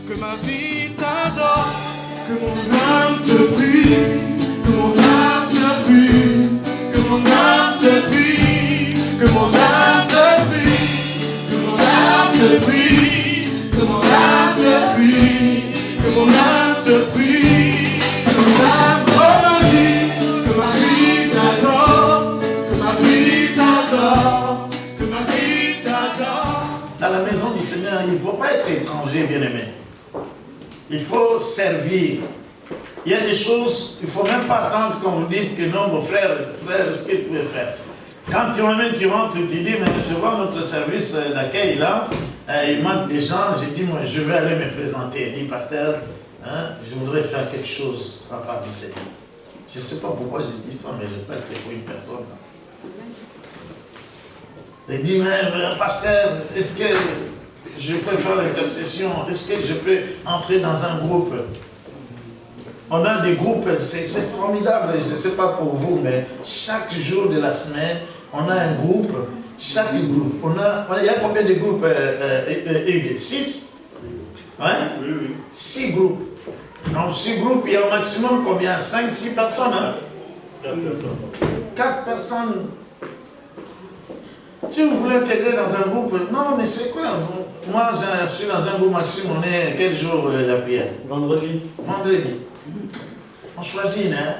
que ma vie t'adore, que mon âme te prie, que mon âme te prie, que mon âme te prie, que mon âme te prie, que mon âme te prie, que mon âme te prie, que mon âme te prie, que mon âme, que ma vie t'adore, que ma vie t'adore, que ma vie t'adore. Dans la maison du Seigneur, il ne faut pas être étranger, bien-aimé. Il faut servir. Il y a des choses, il ne faut même pas attendre quand vous dites que non, mon frère, est-ce que tu peux faire? Quand tu rentres, tu dis, mais je vois notre service d'accueil là, il manque des gens, j'ai dit, moi, je vais aller me présenter. Il dit, pasteur, je voudrais faire quelque chose à part du Seigneur. Je ne sais pas pourquoi je dis ça, mais je crois que c'est pour une personne. Il dit, mais pasteur, est-ce que je peux faire l'intercession? Est-ce que je peux entrer dans un groupe? On a des groupes, c'est formidable, je ne sais pas pour vous, mais chaque jour de la semaine, on a un groupe, chaque groupe. Il y a combien de groupes, Hugues? 6? Hein? Oui. 6 groupes. Dans 6 groupes, il y a au maximum combien? 5-6 personnes, hein? 4 personnes. Si vous voulez intégrer dans un groupe, non, mais c'est quoi? Moi, je suis dans un groupe maximum, on est quel jour la prière? Vendredi. Vendredi. On choisit une heure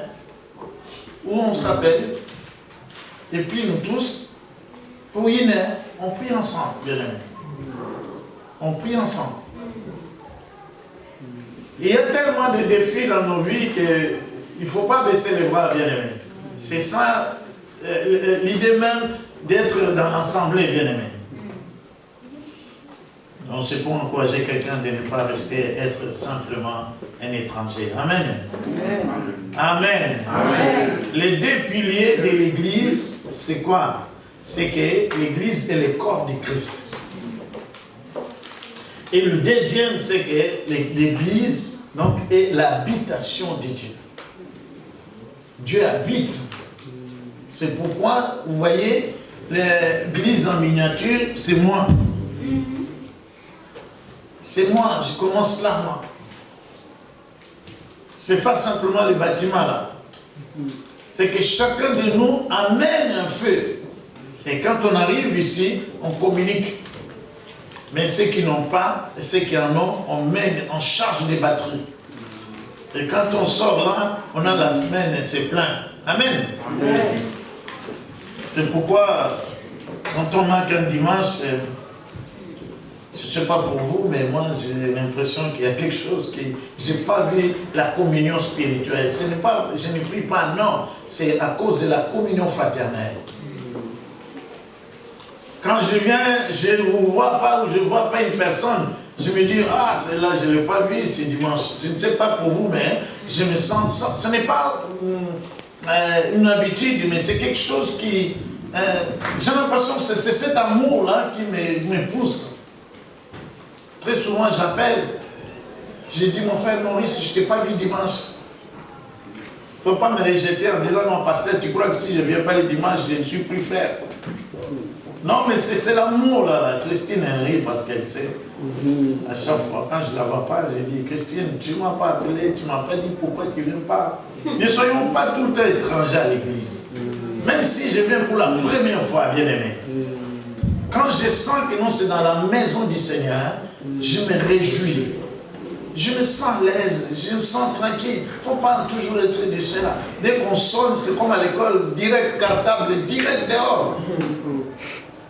où on s'appelle, et puis nous tous, pour une heure, on prie ensemble, bien aimé. On prie ensemble. Il y a tellement de défis dans nos vies qu'il ne faut pas baisser les bras, bien aimé. C'est ça, l'idée même d'être dans l'assemblée, bien aimé. Donc c'est pour encourager quelqu'un de ne pas rester, être simplement un étranger. Amen. Amen. Amen. Les 2 piliers de l'Église, c'est quoi? C'est que l'Église est le corps du Christ. Et le deuxième, c'est que l'Église donc, est l'habitation de Dieu. Dieu habite. C'est pourquoi, vous voyez, l'Église en miniature, c'est moi. C'est moi, je commence là, moi. C'est pas simplement le bâtiment là. C'est que chacun de nous amène un feu. Et quand on arrive ici, on communique. Mais ceux qui n'ont pas, et ceux qui en ont, on charge des batteries. Et quand on sort là, on a la semaine et c'est plein. Amen. Amen. C'est pourquoi, quand on manque un dimanche, je ne sais pas pour vous, mais moi j'ai l'impression qu'il y a quelque chose que je n'ai pas vu, la communion spirituelle. Ce n'est pas, je ne prie pas, non, c'est à cause de la communion fraternelle. Quand je viens, je ne vous vois pas ou je ne vois pas une personne, je me dis, ah, celle-là, je ne l'ai pas vue ce dimanche. Je ne sais pas pour vous, mais je me sens, ce n'est pas une habitude, mais c'est quelque chose qui, j'ai l'impression que c'est cet amour-là qui me pousse. Très souvent, j'appelle, j'ai dit, mon frère Maurice, je ne t'ai pas vu dimanche. Il ne faut pas me rejeter en disant, non, pasteur, tu crois que si je ne viens pas le dimanche, je ne suis plus frère. Non, mais c'est l'amour, là. Christine, elle rit parce qu'elle sait. À chaque fois, quand je ne la vois pas, je dis, Christine, tu ne m'as pas appelé, tu ne m'as pas dit pourquoi tu ne viens pas. Ne soyons pas tout le temps étrangers à l'église. Même si je viens pour la première fois, bien aimé. Quand je sens que non, c'est dans la maison du Seigneur, je me réjouis. Je me sens à l'aise, je me sens tranquille. Il ne faut pas toujours être de cela. Dès qu'on sonne, c'est comme à l'école, direct cartable, direct dehors.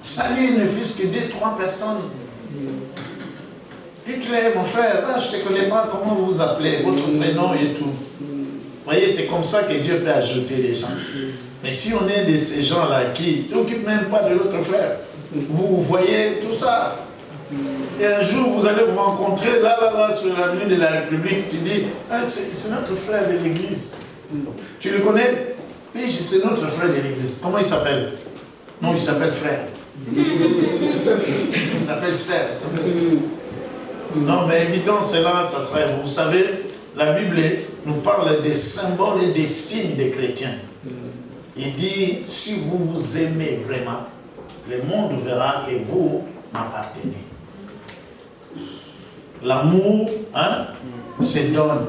Salut, ne fût-ce que 2-3 personnes. Dites-le, mon frère, je ne te connais pas, comment vous vous appelez, votre prénom et tout. Vous voyez, c'est comme ça que Dieu peut ajouter les gens. Mais si on est de ces gens-là qui ne s'occupent même pas de l'autre frère, vous voyez tout ça. Et un jour, vous allez vous rencontrer là, sur l'avenue de la République. Tu dis, ah, c'est notre frère de l'église. Tu le connais? Oui, c'est notre frère de l'église. Comment il s'appelle? Non, il s'appelle frère. Il s'appelle sœur. Non, mais évitons cela, ça serait. Vous savez, la Bible nous parle des symboles et des signes des chrétiens. Il dit, si vous vous aimez vraiment, le monde verra que vous m'appartenez. L'amour, hein, se donne.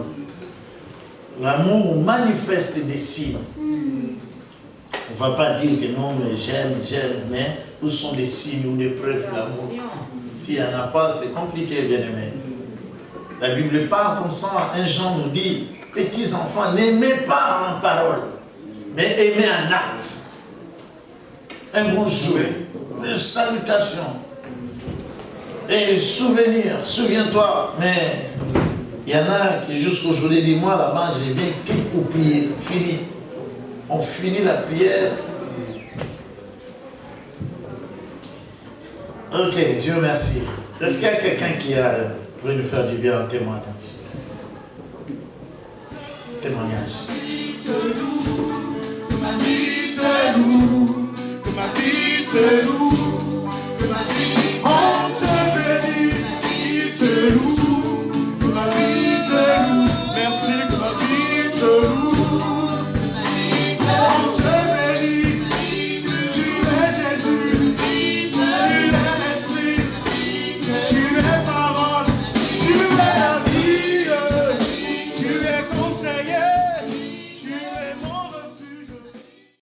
L'amour manifeste des signes. On ne va pas dire que non, mais j'aime, mais où sont des signes ou des preuves d'amour? S'il n'y en a pas, c'est compliqué, bien aimé. La Bible parle comme ça. Un Jean nous dit, petits enfants, n'aimez pas en parole, mais aimez en acte. Un bonjour, une salutation, et souvenir, souviens-toi. Mais il y en a qui jusqu'aujourd'hui disent, moi là-bas, je viens que pour prier, fini. On finit la prière. Ok, Dieu merci. Est-ce qu'il y a quelqu'un qui veut nous faire du bien en témoignage? Témoignage. Que ma vie te loue, que ma vie te loue, que ma vie on te